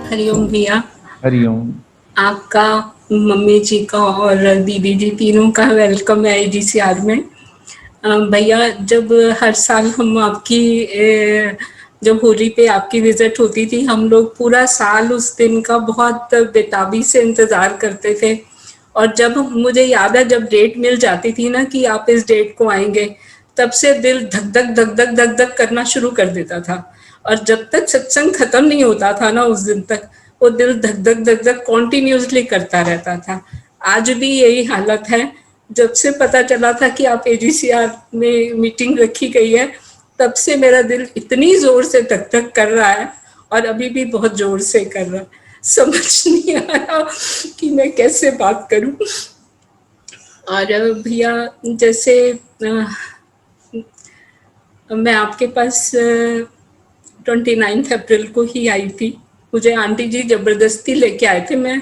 हरिओम भैया। हरिओम। आपका, मम्मी जी का और दीदी जी तीनों का वेलकम है AGCR में। भैया, जब हर साल हम आपकी जब होली पे आपकी विजिट होती थी, हम लोग पूरा साल उस दिन का बहुत बेताबी से इंतजार करते थे। और जब मुझे याद है, जब डेट मिल जाती थी ना कि आप इस डेट को आएंगे, तब से दिल धक धक धक धक धक धक करना शुरू कर देता था। और जब तक सत्संग खत्म नहीं होता था ना उस दिन तक, वो दिल धक धक धक धक कॉन्टिन्यूसली करता रहता था। आज भी यही हालत है। जब से पता चला था कि आप AGCR में मीटिंग रखी गई है, तब से मेरा दिल इतनी जोर से धक धक कर रहा है, और अभी भी बहुत जोर से कर रहा है। समझ नहीं आ रहा कि मैं कैसे बात करूं। और भैया, जैसे मैं आपके पास 29 अप्रैल को ही आई थी। मुझे आंटी जी जबरदस्ती लेके आए थे। मैं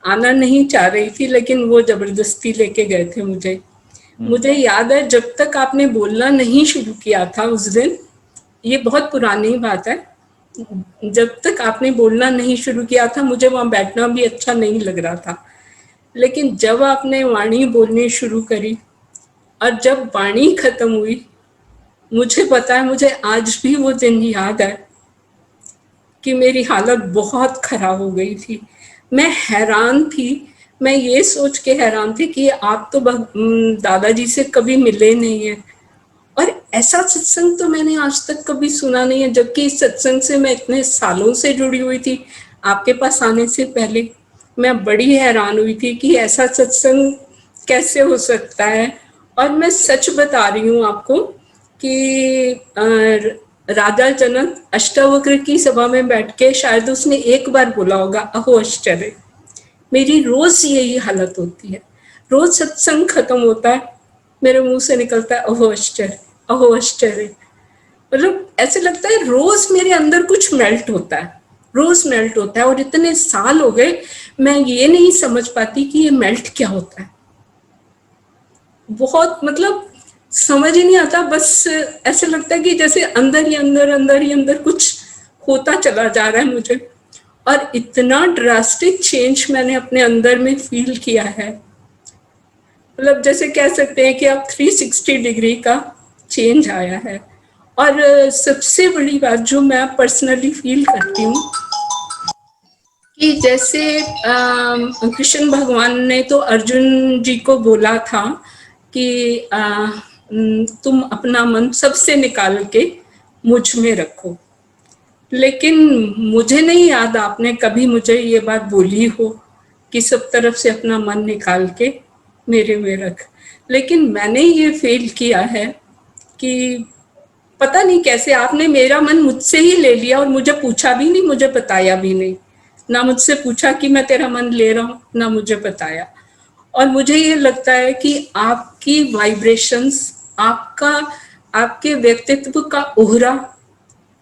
आना नहीं चाह रही थी, लेकिन वो जबरदस्ती लेके गए थे मुझे। मुझे याद है, जब तक आपने बोलना नहीं शुरू किया था उस दिन, ये बहुत पुरानी बात है, जब तक आपने बोलना नहीं शुरू किया था, मुझे वहां बैठना भी अच्छा नहीं लग रहा था। लेकिन जब आपने वाणी बोलनी शुरू करी और जब वाणी खत्म हुई, मुझे पता है, मुझे आज भी वो दिन याद है कि मेरी हालत बहुत खराब हो गई थी। मैं हैरान थी। मैं ये सोच के हैरान थी कि आप तो दादाजी से कभी मिले नहीं है, और ऐसा सत्संग तो मैंने आज तक कभी सुना नहीं है। जबकि इस सत्संग से मैं इतने सालों से जुड़ी हुई थी, आपके पास आने से पहले। मैं बड़ी हैरान हुई थी कि ऐसा सत्संग कैसे हो सकता है। और मैं सच बता रही हूँ आपको कि राजा जनक अष्टावक्र की सभा में बैठ के शायद उसने एक बार बोला होगा, अहो आश्चर्य। मेरी रोज यही हालत होती है। रोज सत्संग खत्म होता है, मेरे मुंह से निकलता है अहो आश्चर्य, अहो आश्चर्य। मतलब ऐसे लगता है रोज मेरे अंदर कुछ मेल्ट होता है, रोज मेल्ट होता है। और इतने साल हो गए, मैं ये नहीं समझ पाती कि ये मेल्ट क्या होता है। बहुत, मतलब समझ ही नहीं आता। बस ऐसे लगता है कि जैसे अंदर ही अंदर, अंदर ही अंदर कुछ होता चला जा रहा है मुझे। और इतना ड्रास्टिक चेंज मैंने अपने अंदर में फील किया है। मतलब जैसे कह सकते हैं कि अब 360 डिग्री का चेंज आया है। और सबसे बड़ी बात जो मैं पर्सनली फील करती हूँ कि जैसे कृष्ण भगवान ने तो अर्जुन जी को बोला था कि तुम अपना मन सबसे निकाल के मुझ में रखो। लेकिन मुझे नहीं याद आपने कभी मुझे ये बात बोली हो कि सब तरफ से अपना मन निकाल के मेरे में रख। लेकिन मैंने ये फील किया है कि पता नहीं कैसे आपने मेरा मन मुझसे ही ले लिया, और मुझे पूछा भी नहीं, मुझे बताया भी नहीं। ना मुझसे पूछा कि मैं तेरा मन ले रहा हूँ, ना मुझे बताया। और मुझे ये लगता है कि आपकी वाइब्रेशंस, आपका, आपके व्यक्तित्व का ओहरा,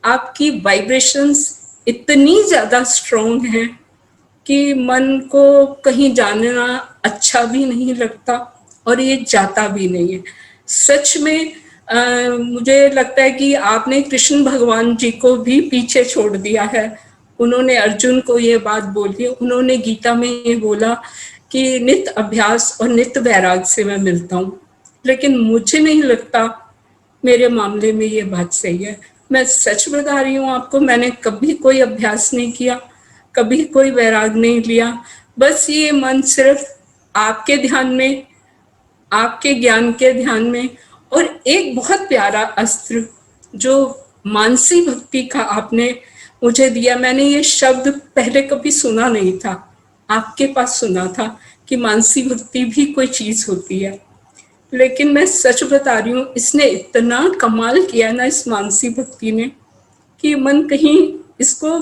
आपकी वाइब्रेशंस इतनी ज्यादा स्ट्रॉन्ग है कि मन को कहीं जानना अच्छा भी नहीं लगता, और ये जाता भी नहीं है। सच में मुझे लगता है कि आपने कृष्ण भगवान जी को भी पीछे छोड़ दिया है। उन्होंने अर्जुन को ये बात बोली, उन्होंने गीता में ये बोला कि नित्य अभ्यास और नित्य वैराग से मैं मिलता हूँ। लेकिन मुझे नहीं लगता मेरे मामले में ये बात सही है। मैं सच बता रही हूँ आपको, मैंने कभी कोई अभ्यास नहीं किया, कभी कोई वैराग नहीं लिया। बस ये मन सिर्फ आपके ध्यान में, आपके ज्ञान के ध्यान में। और एक बहुत प्यारा अस्त्र जो मानसी भक्ति का आपने मुझे दिया, मैंने ये शब्द पहले कभी सुना नहीं था, आपके पास सुना था कि मानसी भक्ति भी कोई चीज होती है। लेकिन मैं सच बता रही हूँ, इसने इतना कमाल किया ना इस मानसी भक्ति ने, कि मन कहीं, इसको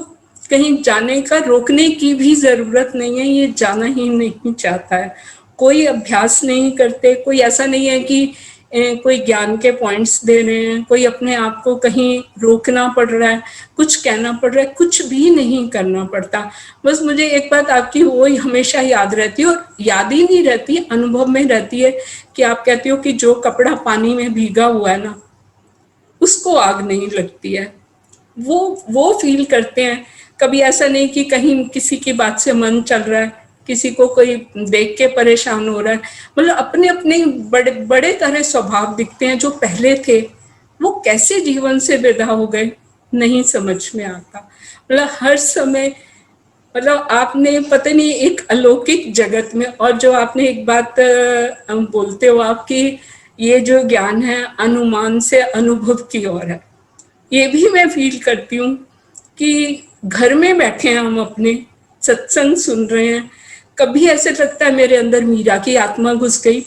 कहीं जाने का, रोकने की भी जरूरत नहीं है। ये जाना ही नहीं चाहता है। कोई अभ्यास नहीं करते, कोई ऐसा नहीं है कि कोई ज्ञान के पॉइंट्स दे रहे हैं, कोई अपने आप को कहीं रोकना पड़ रहा है, कुछ कहना पड़ रहा है, कुछ भी नहीं करना पड़ता। बस मुझे एक बात आपकी वो हमेशा याद रहती है, और याद ही नहीं रहती, अनुभव में रहती है, कि आप कहती हो कि जो कपड़ा पानी में भीगा हुआ है ना, उसको आग नहीं लगती है। वो फील करते हैं। कभी ऐसा नहीं कि कहीं किसी की बात से मन चल रहा है, किसी को कोई देख के परेशान हो रहा है। मतलब अपने अपने बड़े बड़े तरह स्वभाव दिखते हैं जो पहले थे, वो कैसे जीवन से विदा हो गए नहीं समझ में आता। मतलब हर समय, मतलब आपने पता नहीं एक अलौकिक जगत में, और जो आपने एक बात बोलते हो आपकी, ये जो ज्ञान है अनुमान से अनुभव की ओर है, ये भी मैं फील करती हूँ कि घर में बैठे हैं हम अपने, सत्संग सुन रहे हैं, कभी ऐसे लगता है मेरे अंदर मीरा की आत्मा घुस गई,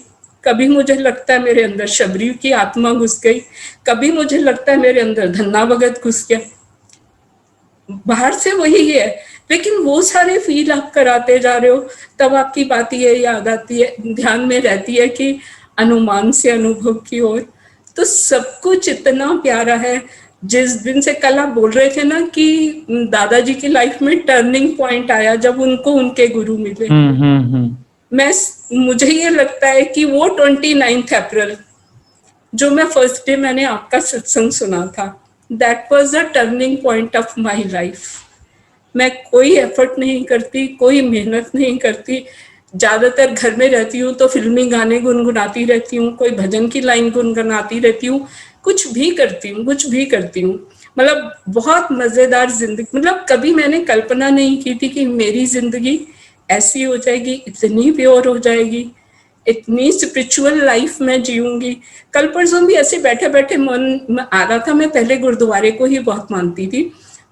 कभी मुझे लगता है मेरे अंदर शबरी की आत्मा घुस गई, कभी मुझे लगता है मेरे अंदर धन्ना भगत घुस गया। बाहर से वही है, लेकिन वो सारे फील आप कराते जा रहे हो, तब आपकी बात ये याद आती है, ध्यान में रहती है कि अनुमान से अनुभव की ओर। तो सब कुछ इतना प्यारा है। जिस दिन से कल आप बोल रहे थे ना कि दादाजी की लाइफ में टर्निंग पॉइंट आया जब उनको उनके गुरु मिले, मैं मुझे ये लगता है कि वो 29 अप्रैल जो मैं फर्स्ट डे मैंने आपका सत्संग सुना था, that was the turning point of my life. मैं कोई एफर्ट नहीं करती, कोई मेहनत नहीं करती, ज्यादातर घर में रहती हूँ तो फिल्मी गाने गुनगुनाती रहती हूँ, कोई भजन की लाइन गुनगुनाती रहती हूँ, कुछ भी करती हूँ, कुछ भी करती हूँ। मतलब बहुत मजेदार जिंदगी, मतलब कभी मैंने कल्पना नहीं की थी कि मेरी जिंदगी ऐसी हो जाएगी, इतनी प्योर हो जाएगी, इतनी स्पिरिचुअल लाइफ में जीऊंगी। कल परसों भी ऐसे बैठे बैठे मन में आ रहा था, मैं पहले गुरुद्वारे को ही बहुत मानती थी,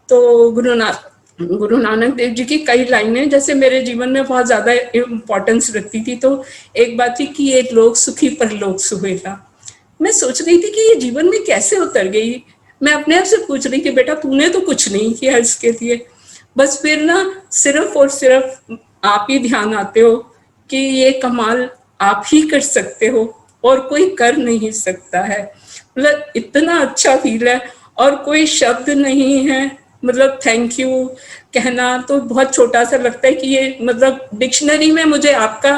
तो गुरु नानक देव जी की कई लाइनें जैसे मेरे जीवन में बहुत ज्यादा इम्पोर्टेंस रखती थी। तो एक बात थी कि ये लोग सुखी पर लोग सुहेला। मैं सोच रही थी कि ये जीवन में कैसे उतर गई। मैं अपने आप से पूछ रही थी, बेटा तूने तो कुछ नहीं किया इसके लिए, बस फिर ना सिर्फ और सिर्फ आप ही ध्यान आते हो कि ये कमाल आप ही कर सकते हो और कोई कर नहीं सकता है। मतलब इतना अच्छा फील है और कोई शब्द नहीं है। मतलब थैंक यू कहना तो बहुत छोटा सा लगता है कि ये मतलब डिक्शनरी में मुझे आपका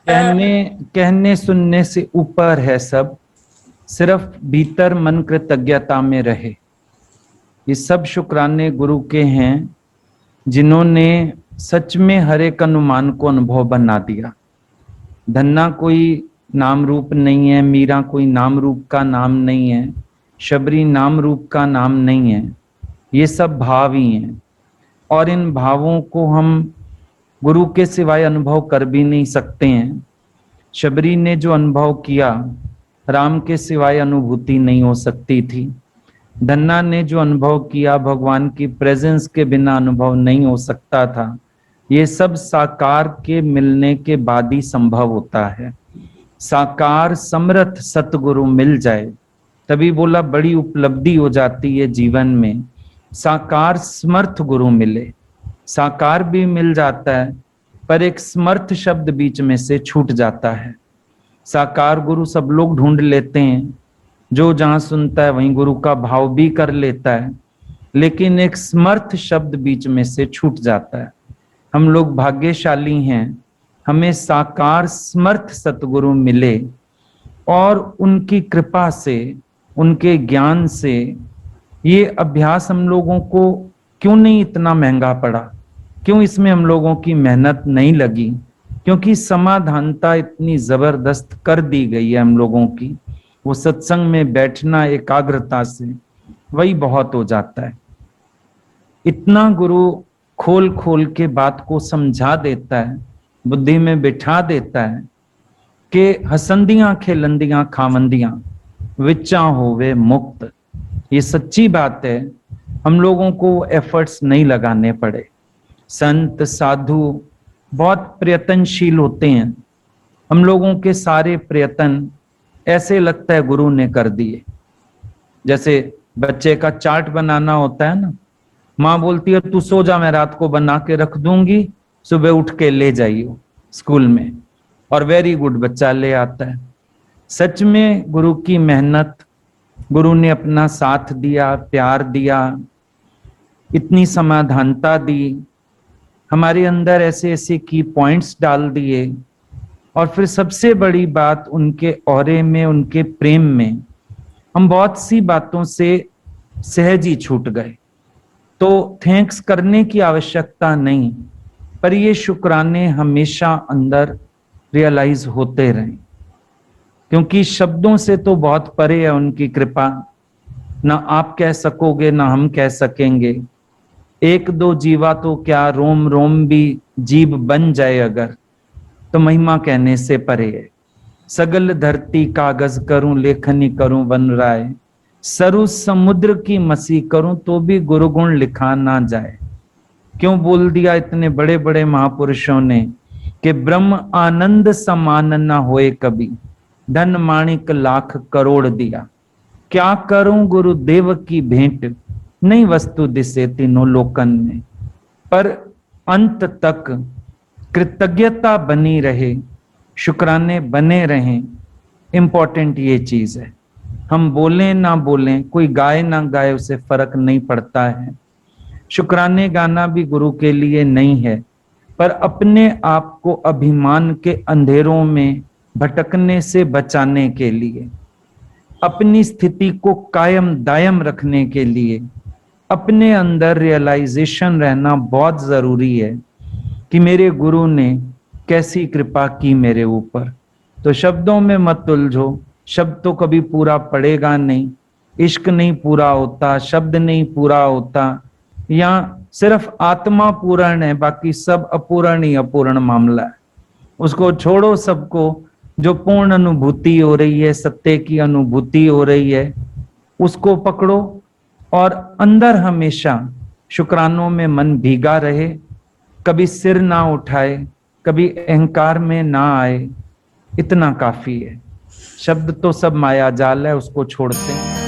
कहने सुनने से ऊपर है सब, सिर्फ भीतर मन कृतज्ञता में रहे। ये सब शुक्राने गुरु के हैं जिन्होंने सच में हर एक अनुमान को अनुभव बना दिया। धन्ना कोई नाम रूप नहीं है, मीरा कोई नाम रूप का नाम नहीं है, शबरी नाम रूप का नाम नहीं है, ये सब भाव ही हैं। और इन भावों को हम गुरु के सिवाय अनुभव कर भी नहीं सकते हैं। शबरी ने जो अनुभव किया, राम के सिवाय अनुभूति नहीं हो सकती थी। धन्ना ने जो अनुभव किया, भगवान की प्रेजेंस के बिना अनुभव नहीं हो सकता था। ये सब साकार के मिलने के बाद ही संभव होता है। साकार समर्थ सतगुरु मिल जाए तभी बोला बड़ी उपलब्धि हो जाती है जीवन में। साकार समर्थ गुरु मिले, साकार भी मिल जाता है पर एक समर्थ शब्द बीच में से छूट जाता है। साकार गुरु सब लोग ढूंढ लेते हैं, जो जहां सुनता है वहीं गुरु का भाव भी कर लेता है, लेकिन एक समर्थ शब्द बीच में से छूट जाता है। हम लोग भाग्यशाली हैं, हमें साकार समर्थ सतगुरु मिले और उनकी कृपा से, उनके ज्ञान से ये अभ्यास हम लोगों को क्यों नहीं इतना महंगा पड़ा, क्यों इसमें हम लोगों की मेहनत नहीं लगी, क्योंकि समाधानता इतनी जबरदस्त कर दी गई है हम लोगों की। वो सत्संग में बैठना एकाग्रता से, वही बहुत हो जाता है। इतना गुरु खोल खोल के बात को समझा देता है, बुद्धि में बिठा देता है कि हसंदियां खेलंदियां खामंदियां विचा होवे मुक्त। ये सच्ची बात है, हम लोगों को एफर्ट्स नहीं लगाने पड़े। संत साधु बहुत प्रयत्नशील होते हैं, हम लोगों के सारे प्रयत्न ऐसे लगता है गुरु ने कर दिए। जैसे बच्चे का चार्ट बनाना होता है ना, माँ बोलती है तू सो जा, मैं रात को बना के रख दूंगी, सुबह उठ के ले जाइयो स्कूल में, और वेरी गुड बच्चा ले आता है। सच में गुरु की मेहनत, गुरु ने अपना साथ दिया, प्यार दिया, इतनी समाधानता दी, हमारे अंदर ऐसे ऐसे की पॉइंट्स डाल दिए, और फिर सबसे बड़ी बात उनके औरे में, उनके प्रेम में हम बहुत सी बातों से सहज ही छूट गए। तो थैंक्स करने की आवश्यकता नहीं, पर ये शुक्राने हमेशा अंदर रियलाइज होते रहें, क्योंकि शब्दों से तो बहुत परे है उनकी कृपा। ना आप कह सकोगे ना हम कह सकेंगे। एक दो जीवा तो क्या, रोम रोम भी जीव बन जाए अगर, तो महिमा कहने से परे है। सगल धरती कागज करूं, लेखनी करूं वन राय, सरु समुद्र की मसी करूं तो भी गुरुगुण लिखा ना जाए। क्यों बोल दिया इतने बड़े बड़े महापुरुषों ने कि ब्रह्म आनंद समान ना होए कभी, धन माणिक लाख करोड़ दिया। क्या करूं गुरुदेव की भेंट, नहीं वस्तु दिसे तीनों लोकन में, पर अंत तक कृतज्ञता बनी रहे, शुक्राने बने रहें। इंपॉर्टेंट ये चीज है। हम बोलें ना बोलें, कोई गाए ना गाए, उसे फर्क नहीं पड़ता है। शुक्राने गाना भी गुरु के लिए नहीं है, पर अपने आप को अभिमान के अंधेरों में भटकने से बचाने के लिए, अपनी स्थिति को कायम दायम रखने के लिए, अपने अंदर रियलाइजेशन रहना बहुत जरूरी है कि मेरे गुरु ने कैसी कृपा की मेरे ऊपर। तो शब्दों में मत उलझो, शब्द तो कभी पूरा पड़ेगा नहीं, इश्क नहीं पूरा होता, शब्द नहीं पूरा होता, या सिर्फ आत्मा पूर्ण है, बाकी सब अपूर्ण ही अपूर्ण मामला है। उसको छोड़ो, सबको जो पूर्ण अनुभूति हो रही है, सत्य की अनुभूति हो रही है, उसको पकड़ो और अंदर हमेशा शुक्रानों में मन भीगा रहे, कभी सिर ना उठाए, कभी अहंकार में ना आए, इतना काफी है। शब्द तो सब माया जाल है, उसको छोड़ते हैं।